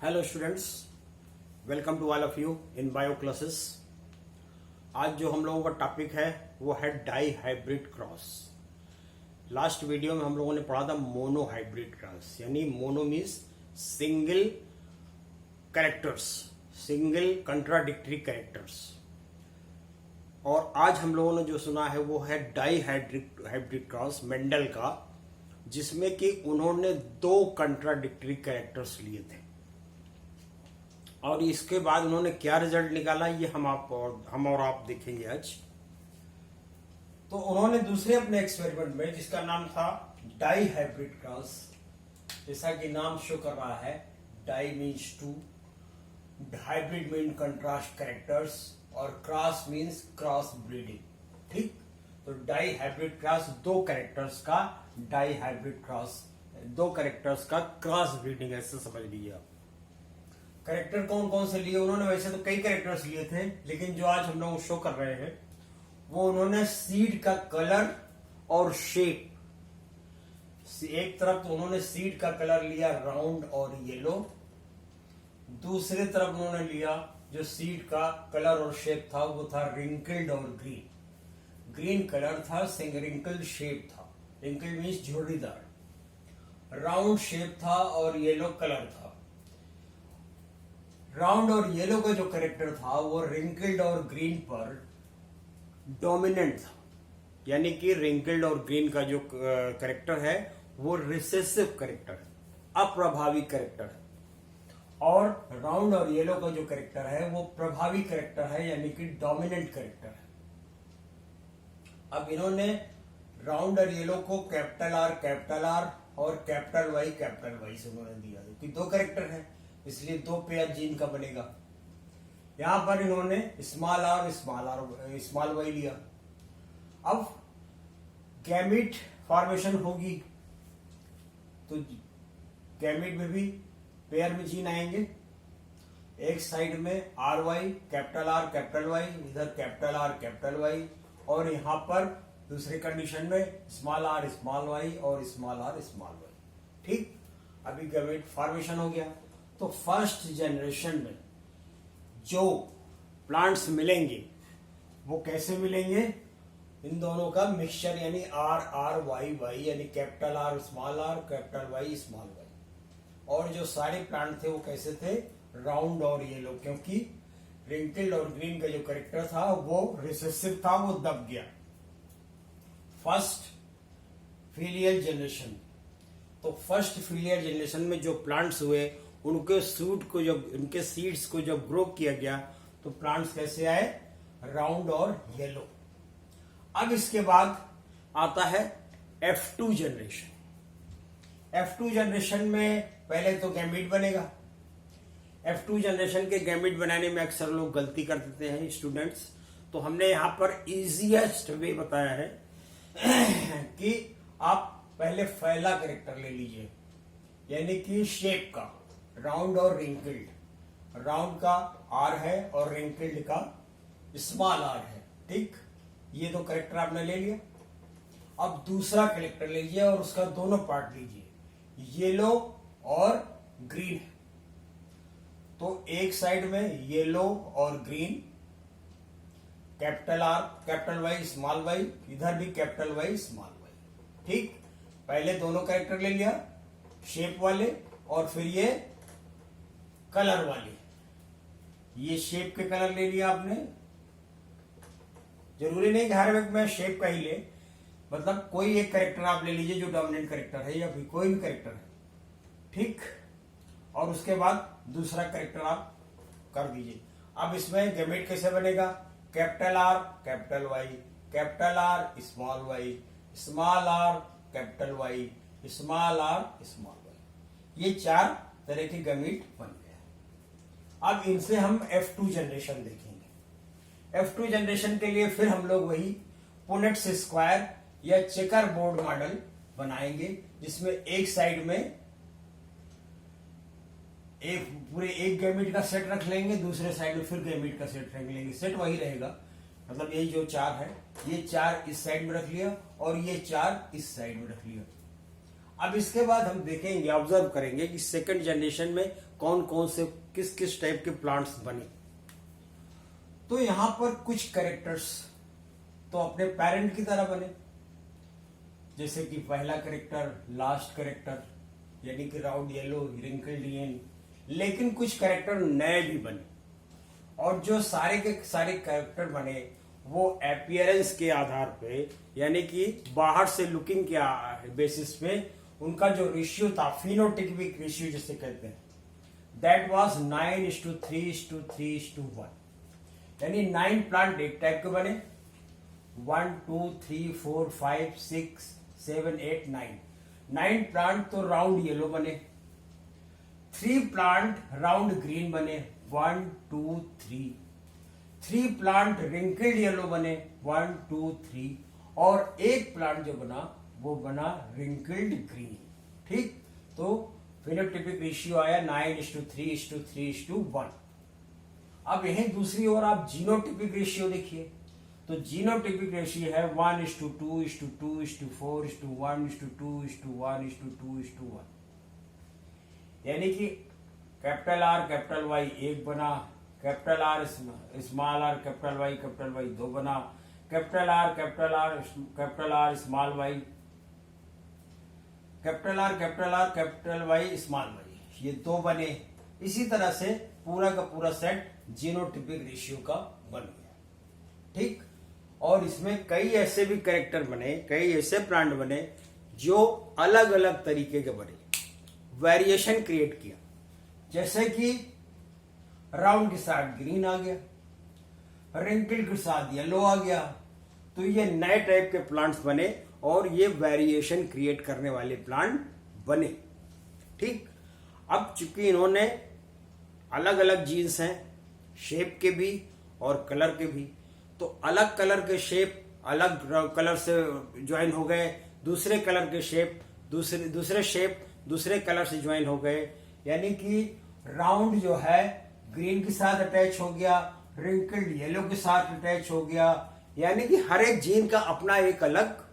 Hello students, welcome to all of you in bio classes. आज जो हम लोगों का टॉपिक है वो है dihybrid cross. Last video में हम लोगों ने पढ़ा था मोनो हाइब्रिड क्रॉस, यानी mono means single characters, single contradictory characters. और आज हम लोगों ने जो सुना है वो है डाई हाइब्रिड क्रॉस मेंडल का, जिसमें कि उन्होंने दो कंट्राडिक्टरी कैरेक्टर्स लिए थे और इसके बाद उन्होंने क्या रिजल्ट निकाला ये हम और आप देखेंगे आज। तो उन्होंने दूसरे अपने एक्सपेरिमेंट में, जिसका नाम था डाई हाइब्रिड क्रॉस, जैसा कि नाम शो कर रहा है, di means two, hybrid mean contrast characters और क्रॉस मीन्स क्रॉस ब्रीडिंग। ठीक, तो डाई हाइब्रिड क्रॉस दो कैरेक्टर्स का, डाई हाइब्रिड क्रॉस दो कैरेक्टर्स का क्रॉस ब्रीडिंग, ऐसे समझ लीजिए आप। कैरेक्टर कौन कौन से लिए उन्होंने? वैसे तो कई कैरेक्टर्स लिए थे, लेकिन जो आज हम लोग शो कर रहे हैं वो उन्होंने सीड का कलर और शेप। एक तरफ तो उन्होंने सीड का कलर लिया राउंड और येलो, दूसरी तरफ उन्होंने लिया जो सीड का कलर और शेप था वो था रिंकल्ड और ग्रीन। ग्रीन कलर था, रिंकल्ड शेप था, रिंकल्ड मीन्स झुर्रीदार, राउंड शेप था और येलो कलर था। राउंड और येलो का जो कैरेक्टर था वो रिंकल्ड और ग्रीन पर डोमिनेंट था, यानी कि रिंकल्ड और ग्रीन का जो कैरेक्टर है वो रिसेसिव कैरेक्टर है, अप्रभावी कैरेक्टर है, और राउंड और येलो का जो कैरेक्टर है वो प्रभावी कैरेक्टर है, यानी कि डोमिनेंट कैरेक्टर है। अब इन्होंने राउंड और येलो को कैपिटल आर और कैपिटल वाई से उन्होंने दिया, क्योंकि दो कैरेक्टर है इसलिए दो पेयर जीन का बनेगा। यहां पर इन्होंने स्मॉल वाई लिया। अब गैमीट फॉर्मेशन होगी तो गैमीट में भी पेयर में जीन आएंगे। एक साइड में आर वाई, कैपिटल वाई, इधर कैपिटल वाई, और यहां पर दूसरी कंडीशन में स्मॉल आर वाई और स्मॉल वाई। ठीक, अभी गैमीट फॉर्मेशन हो गया। तो फर्स्ट जनरेशन में जो प्लांट्स मिलेंगे वो कैसे मिलेंगे? इन दोनों का मिक्सचर, यानी आर वाई, यानी capital R capital Y small Y. और जो सारे प्लांट थे वो कैसे थे? राउंड और येलो, क्योंकि रिंकल्ड और ग्रीन का जो कैरेक्टर था वो रिसेसिव था, वो दब गया। फर्स्ट फिलियल जनरेशन, तो फर्स्ट फिलियल जनरेशन में जो प्लांट्स हुए उनके उनके सीड्स को जब ग्रो किया गया तो प्लांट्स कैसे आए? राउंड और येलो। अब इसके बाद आता है F2 जनरेशन। F2 जनरेशन में पहले तो गैमीट बनेगा। F2 जनरेशन के गैमीट बनाने में अक्सर लोग गलती कर देते हैं स्टूडेंट्स, तो हमने यहां पर इजीएस्ट वे बताया है कि आप पहले पहला कैरेक्टर ले लीजिए, यानी कि शेप का, राउंड और रिंकल्ड। राउंड का आर है और रिंकल्ड का स्मॉल आर है। ठीक, ये दो कैरेक्टर आपने ले लिया। अब दूसरा कैरेक्टर लीजिए और उसका दोनों पार्ट लीजिए, येलो और ग्रीन। तो एक साइड में येलो और green, capital R capital Y small Y, इधर भी कैपिटल वाई स्मॉल वाई। ठीक, पहले दोनों कैरेक्टर ले लिया, शेप वाले, और फिर ये कलर वाले। ये शेप के कलर ले लिया आपने, जरूरी नहीं कि हर वक्त में शेप का ही ले, मतलब कोई एक कैरेक्टर आप ले लीजिए जो डोमिनेंट कैरेक्टर है, या फिर कोई भी कैरेक्टर है। ठीक, और उसके बाद दूसरा कैरेक्टर आप कर दीजिए। अब इसमें गैमेट कैसे बनेगा? Capital R capital Y small Y, small R capital Y, small Y. ये चार तरह के गैमेट बन गए। अब इनसे हम F2 जनरेशन देखेंगे। F2 जनरेशन के लिए फिर हम लोग वही पुनेट्स स्क्वायर या चेकर बोर्ड मॉडल बनाएंगे, जिसमें एक साइड में एक गैमीट का सेट रख लेंगे, दूसरे साइड में फिर गैमीट का सेट रख लेंगे। सेट वही रहेगा, मतलब यही जो चार है, ये चार इस साइड में रख लिया और ये चार इस साइड में रख लिया। अब इसके बाद हम देखेंगे, ऑब्जर्व करेंगे कि सेकंड जनरेशन में कौन कौन से किस किस टाइप के प्लांट्स बने। तो यहां पर कुछ कैरेक्टर्स तो अपने पेरेंट की तरह बने, जैसे कि पहला कैरेक्टर, लास्ट कैरेक्टर, यानी कि राउंड येलो, रिंकल्ड येन। लेकिन कुछ कैरेक्टर नए भी बने, और जो सारे के सारे कैरेक्टर बने वो अपीयरेंस के आधार पे, यानी कि बाहर से लुकिंग के बेसिस पे उनका जो रेशियो था, फिनोटिपिक रेशियो जिसे कहते हैं, दैट वाज 9:3:3:1, यानी 9 प्लांट एक टाइप के बने। 1 2 3 4 5 6 7 8 9 प्लांट तो राउंड येलो बने। 3 प्लांट राउंड ग्रीन बने, 1 2 3 प्लांट रिंकल्ड येलो बने, 1 2 3, और एक प्लांट जो बना वो बना रिंकल्ड ग्रीन। ठीक, तो फिनोटिपिक रेशियो आया 9:3:3:1। अब यही दूसरी ओर आप जीनोटिपिक रेशियो देखिए, तो जीनोटिपिक रेशियो है 1:2:2:4:1:2:1:2:1, यानी कि कैपिटल आर कैपिटल वाई 1 बना, capital R small R capital Y 2 बना, capital R small Y, capital Y small Y, ये 2 बने। इसी तरह से पूरा का पूरा सेट जीनोटिपिक रेशियो का बन गया। ठीक, और इसमें कई ऐसे भी कैरेक्टर बने, कई ऐसे प्लांट बने जो अलग अलग तरीके के बने, वेरिएशन क्रिएट किया। जैसे कि राउंड के साथ ग्रीन आ गया, रिंकल के साथ येलो आ गया, तो ये नए टाइप के प्लांट्स बने और ये वेरिएशन क्रिएट करने वाले प्लांट बने। ठीक, अब चूंकि इन्होंने अलग अलग जीन्स हैं, शेप के भी और कलर के भी, तो अलग कलर के शेप अलग कलर से ज्वाइन हो गए, दूसरे कलर के शेप दूसरे शेप दूसरे कलर से ज्वाइन हो गए, यानी कि राउंड जो है ग्रीन के साथ अटैच हो गया, रिंकल्ड येलो के साथ अटैच हो गया, यानी कि हर एक जीन का अपना एक अलग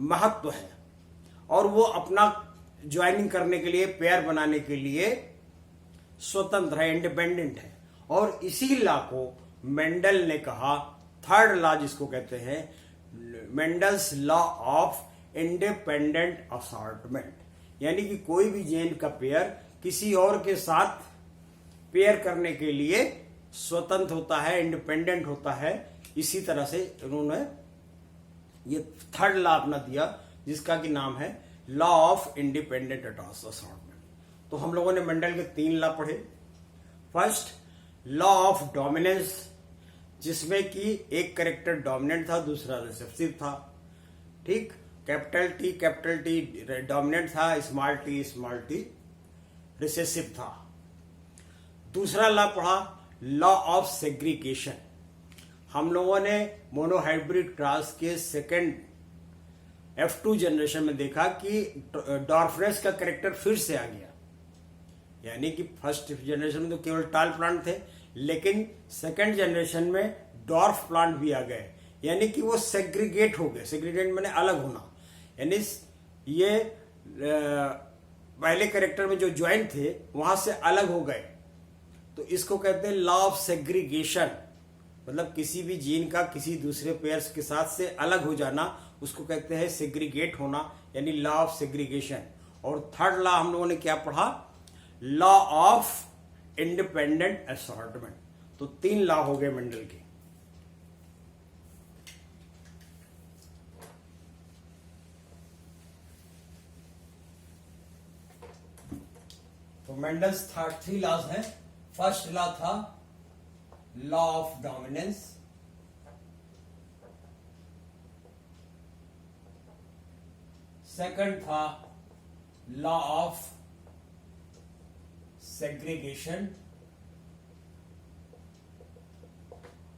महत्व है और वो अपना ज्वाइनिंग करने के लिए, पेयर बनाने के लिए स्वतंत्र है, इंडिपेंडेंट है। और इसी लॉ को मेंडल ने कहा थर्ड लॉ, जिसको कहते हैं Mendel's law of independent assortment, यानी कि कोई भी जीन का पेयर किसी और के साथ पेयर करने के लिए स्वतंत्र होता है, इंडिपेंडेंट होता है। इसी तरह से उन्होंने ये थर्ड लॉ अपना दिया, जिसका कि नाम है लॉ ऑफ इंडिपेंडेंट असॉर्टमेंट। तो हम लोगों ने मेंडल के 3 लॉ पढ़े। फर्स्ट, लॉ ऑफ डोमिनेंस, जिसमें कि एक कैरेक्टर डोमिनेंट था, दूसरा रिसेसिव था। ठीक, कैपिटल टी डोमिनेंट था, स्मॉल टी रिसेसिव था। दूसरा लॉ पढ़ा, लॉ ऑफ सेग्रीगेशन। हम लोगों ने मोनोहाइब्रिड क्रॉस के सेकेंड F2 जनरेशन में देखा कि डॉर्फनेस का कैरेक्टर फिर से आ गया, यानी कि फर्स्ट जनरेशन में तो केवल टाल प्लांट थे, लेकिन सेकेंड जनरेशन में डॉर्फ प्लांट भी आ गए, यानी कि वो सेग्रीगेट हो गए। सेग्रीगेट माने अलग होना, यानी ये पहले कैरेक्टर में जो ज्वाइन थे वहां से अलग हो गए, तो इसको कहते हैं लॉ ऑफ सेग्रीगेशन। मतलब किसी भी जीन का किसी दूसरे पेयर्स के साथ से अलग हो जाना, उसको कहते हैं सेग्रीगेट होना, यानी लॉ ऑफ सेग्रीगेशन। और थर्ड लॉ हम लोगों ने क्या पढ़ा, लॉ ऑफ इंडिपेंडेंट असॉर्टमेंट। तो 3 लॉ हो गए मेंडल के। तो मेंडल्स 3 लॉज हैं। फर्स्ट लॉ था लॉ ऑफ डोमिनेंस, सेकंड था लॉ ऑफ सेग्रीगेशन,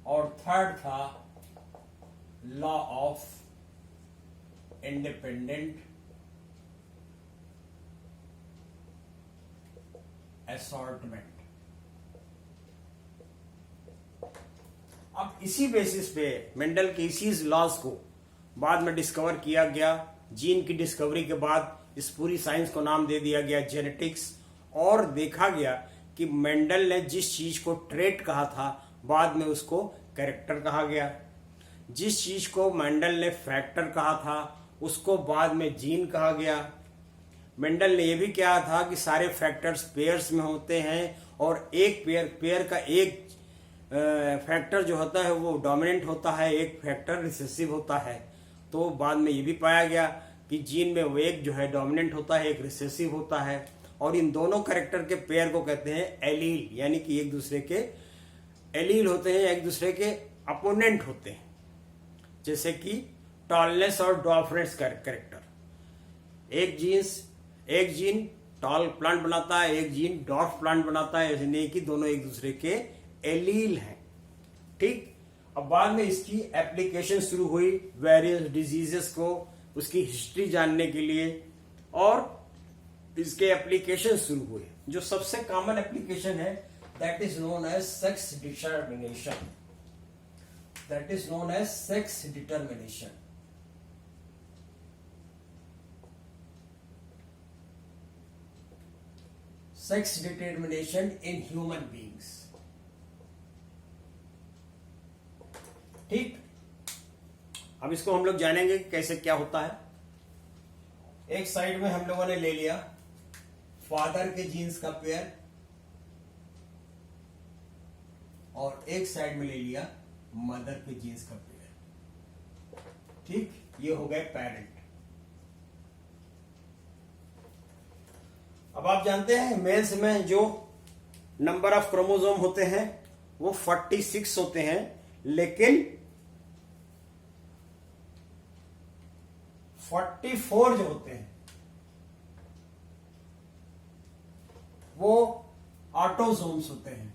और थर्ड था लॉ ऑफ इंडिपेंडेंट असॉर्टमेंट। अब इसी बेसिस पे मेंडल के इसी लॉज को बाद में डिस्कवर किया गया जीन की डिस्कवरी के बाद इस पूरी साइंस को नाम दे दिया गया जेनेटिक्स। और देखा गया कि मेंडल ने जिस चीज को ट्रेट कहा था बाद में उसको कैरेक्टर कहा गया। जिस चीज को मेंडल ने फैक्टर कहा था उसको बाद में जीन कहा गया। मेंडल ने यह भी कहा था कि सारे फैक्टर्स पेयर्स में होते हैं और एक पेयर का एक फैक्टर जो होता है वो डोमिनेंट होता है, एक फैक्टर रिसेसिव होता है। तो बाद में ये भी पाया गया कि जीन में वो एक जो है डोमिनेंट होता है, एक रिसेसिव होता है। और इन दोनों कैरेक्टर के पेयर को कहते हैं एलील, यानी कि एक दूसरे के एलील होते हैं, एक दूसरे के अपोनेंट होते हैं। जैसे कि टॉलनेस और डॉर्फनेस कैरेक्टर। एक जीन टॉल प्लांट बनाता है, एक जीन डॉर्फ प्लांट बनाता है, ऐसे नहीं कि दोनों एक दूसरे के एलील हैं। ठीक, अब बाद में इसकी एप्लीकेशन शुरू हुई वेरियस डिजीजेस को, उसकी हिस्ट्री जानने के लिए, और इसके एप्लीकेशन शुरू हुए। जो सबसे कॉमन एप्लीकेशन है that is known as sex determination. That is known as sex determination. Sex determination in human beings. ठीक, अब इसको हम लोग जानेंगे कि कैसे क्या होता है। एक साइड में हम लोगों ने ले लिया फादर के जीन्स का पेयर और एक साइड में ले लिया मदर के जीन्स का पेयर। ठीक, ये हो गए पेरेंट। अब आप जानते हैं मेल्स में जो नंबर ऑफ क्रोमोसोम होते हैं वो 46 होते हैं, लेकिन 44 जो होते हैं वो ऑटोसोम्स होते हैं,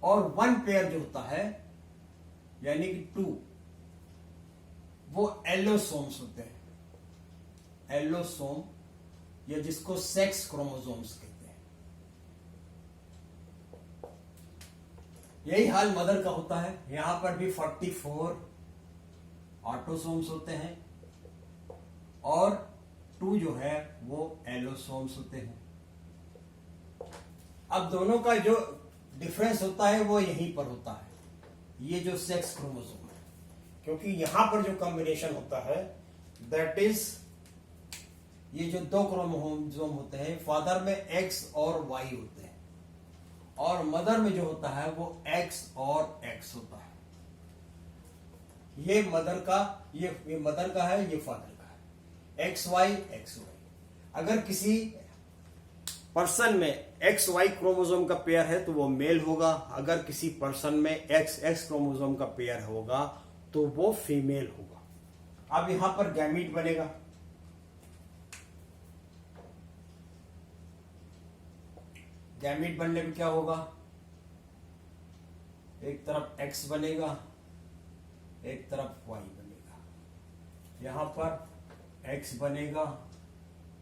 और 1 पेयर जो होता है यानी कि 2 वो एलोसोम्स होते हैं। एलोसोम, या जिसको सेक्स क्रोमोसोम्स कहते हैं। यही हाल मदर का होता है। यहां पर भी 44 ऑटोसोम्स होते हैं और 2 जो है वो एलोसोम्स होते हैं। अब दोनों का जो डिफरेंस होता है वो यहीं पर होता है, ये जो सेक्स क्रोमोसोम है, क्योंकि यहां पर जो कॉम्बिनेशन होता है दैट इज, ये जो 2 क्रोमोसोम होते हैं, फादर में X और Y होते हैं और मदर में जो होता है वो X और X होता है। ये मदर का, ये मदर का है, ये फादर का है। XY XY। अगर किसी पर्सन में XY क्रोमोसोम का पेयर है तो वो मेल होगा, अगर किसी पर्सन में XX क्रोमोसोम का पेयर होगा तो वो फीमेल होगा। अब यहां पर गैमीट बनेगा। गैमीट बनने में क्या होगा, एक तरफ X बनेगा, एक तरफ Y बनेगा। यहां पर X बनेगा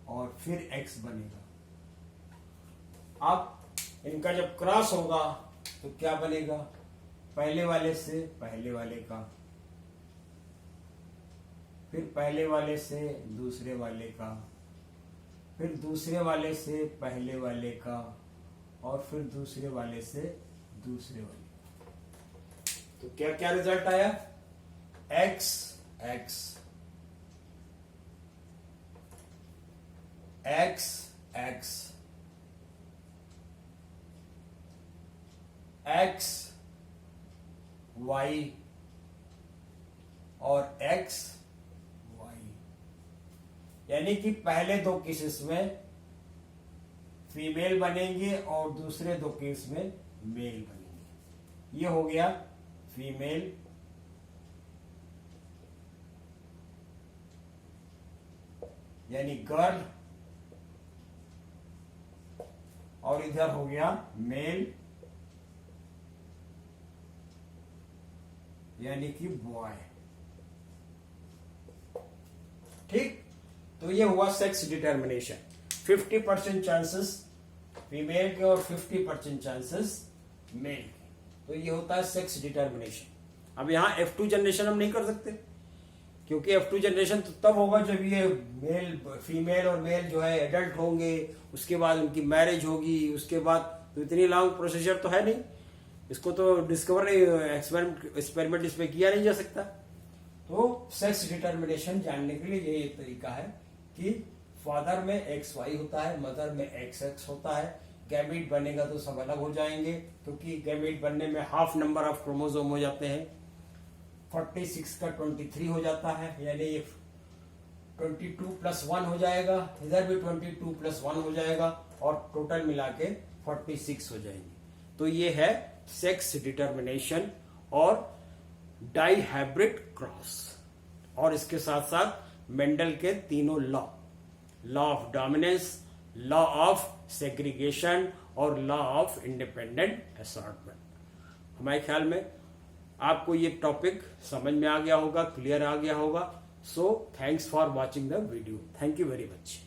और फिर X बनेगा। अब इनका जब क्रॉस होगा तो क्या बनेगा, पहले वाले से पहले वाले का, फिर पहले वाले से दूसरे वाले का, फिर दूसरे वाले से पहले वाले का, और फिर दूसरे वाले से दूसरे वाले का। तो क्या क्या रिजल्ट आया, X X X X X Y और X Y। यानी कि पहले 2 केसेस में फीमेल बनेंगे और दूसरे 2 केस में मेल बनेंगे। ये हो गया फीमेल, यानी गर्ल, और इधर हो गया मेल यानी कि बॉय। ठीक, तो ये हुआ सेक्स डिटर्मिनेशन। 50% चांसेस फीमेल के और 50% चांसेस मेल के। तो ये होता है सेक्स डिटर्मिनेशन। अब यहाँ F2 जनरेशन हम नहीं कर सकते, क्योंकि F2 जनरेशन तो तब होगा जब ये मेल फीमेल और मेल जो है एडल्ट होंगे, उसके बाद उनकी मैरिज होगी, उसके बाद तो इतनी लॉन्ग प्रोसीजर तो है नहीं, इसको तो डिस्कवर एक्सपेरिमेंट इस पे किया नहीं जा सकता। तो सेक्स डिटर्मिनेशन जानने के लिए ये तरीका है कि फादर में XY होता है, मदर में XX होता है, गैमीट बनेगा तो सब अलग हो जाएंगे, क्योंकि गैमीट बनने में हाफ नंबर ऑफ क्रोमोसोम हो जाते हैं, 46 का 23 हो जाता है, यानी 22+1 हो जाएगा, इधर भी 22+1 हो जाएगा और टोटल मिला के 46 हो जाएंगे। तो ये है सेक्स डिटर्मिनेशन और डाइहाइब्रिड क्रॉस। और इसके साथ साथ मेंडल के तीनों law of dominance, law of segregation और लॉ ऑफ इंडिपेंडेंट असॉर्टमेंट। हमारे ख्याल में आपको ये टॉपिक समझ में आ गया होगा, क्लियर आ गया होगा। So thanks for watching the video. Thank you very much.